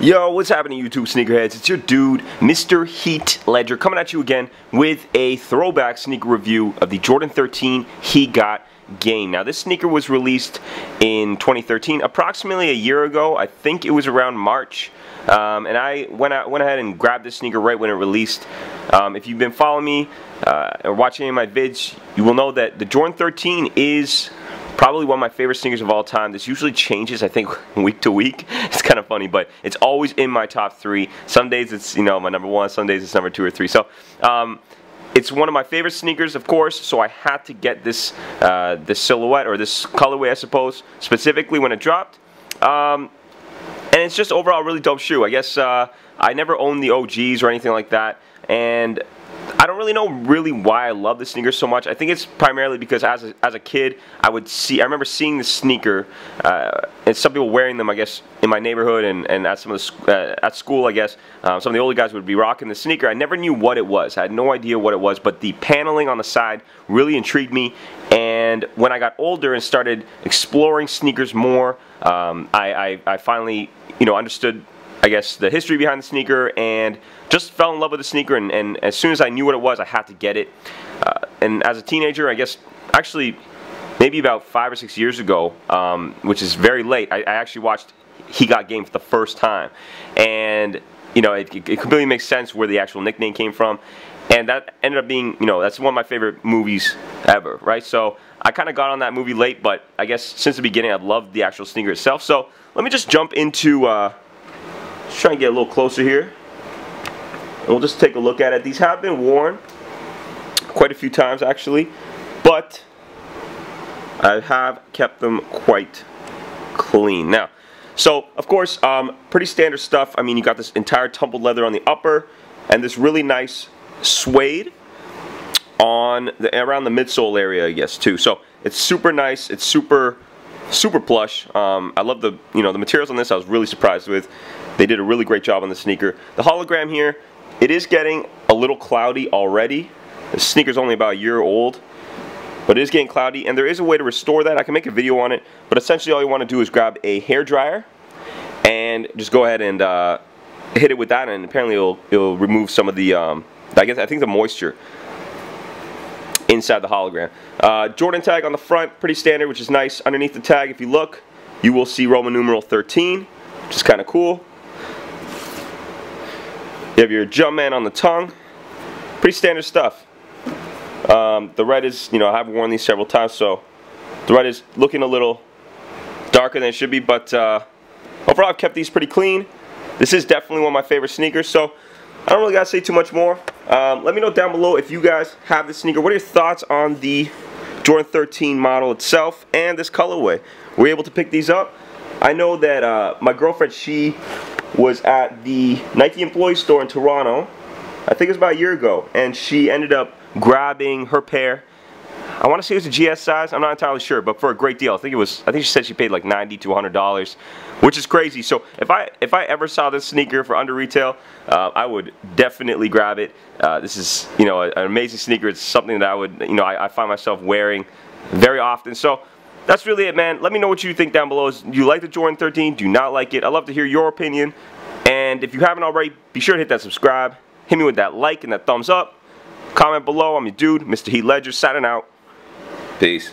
Yo, what's happening, YouTube sneakerheads? It's your dude, Mr. Heat Ledger, coming at you again with a throwback sneaker review of the Jordan 13 He Got Game. Now, this sneaker was released in 2013, approximately a year ago. I think it was around March. And I went ahead and grabbed this sneaker right when it released. If you've been following me or watching any of my vids, you will know that the Jordan 13 is probably one of my favorite sneakers of all time. This usually changes, I think, week to week. It's kind of funny, but it's always in my top 3. Some days it's, you know, my number 1. Some days it's number 2 or 3. So it's one of my favorite sneakers, of course. So I had to get this this silhouette, or this colorway, I suppose, specifically when it dropped. And it's just overall a really dope shoe. I guess I never owned the OGs or anything like that, and I don't really know why I love this sneaker so much. I think it's primarily because as a kid, I remember seeing the sneaker and some people wearing them, I guess, in my neighborhood and at some of the at school, I guess. Some of the older guys would be rocking the sneaker. I never knew what it was. I had no idea what it was, but the paneling on the side really intrigued me. And when I got older and started exploring sneakers more, I finally, you know, understood, I guess, the history behind the sneaker and just fell in love with the sneaker, and as soon as I knew what it was, I had to get it. And as a teenager, I guess, actually maybe about 5 or 6 years ago, which is very late, I actually watched He Got Game for the first time. And, you know, it completely makes sense where the actual nickname came from. And that ended up being, you know, that's one of my favorite movies ever, right? So I kind of got on that movie late, but I guess since the beginning I've loved the actual sneaker itself. So let me just jump into, let's try and get a little closer here. And we'll just take a look at it. These have been worn quite a few times, actually, but I have kept them quite clean. Now, so of course, pretty standard stuff. I mean, you got this entire tumbled leather on the upper, and this really nice suede on around the midsole area, I guess, too. So it's super nice. It's super plush. I love the the materials on this. I was really surprised with. They did a really great job on the sneaker. The hologram here, it is getting a little cloudy already. The sneaker's only about a year old, but it is getting cloudy, and there is a way to restore that. I can make a video on it, but essentially all you want to do is grab a hair dryer and just go ahead and hit it with that, and apparently it'll remove some of the I think the moisture inside the hologram. Jordan tag on the front, pretty standard, which is nice. Underneath the tag, if you look, you will see Roman numeral 13, which is kind of cool. You have your Jumpman on the tongue. Pretty standard stuff. The red is, you know, I have worn these several times, so the red is looking a little darker than it should be, but overall I've kept these pretty clean. This is definitely one of my favorite sneakers, so I don't really gotta say too much more. Let me know down below if you guys have this sneaker. What are your thoughts on the Jordan 13 model itself and this colorway? Were you able to pick these up? I know that my girlfriend, she was at the Nike employee store in Toronto, I think it was about a year ago, and she ended up grabbing her pair. I want to say it was a GS size, I'm not entirely sure, but for a great deal. I think she said she paid like $90 to $100, which is crazy. So if I ever saw this sneaker for under retail, I would definitely grab it. This is, you know, an amazing sneaker. It's something that I would, you know, I find myself wearing very often. So that's really it, man. Let me know what you think down below. Do you like the Jordan 13? Do you not like it? I'd love to hear your opinion. And if you haven't already, be sure to hit that subscribe. Hit me with that like and that thumbs up. Comment below. I'm your dude, Mr. Heat Ledger, signing out. Peace.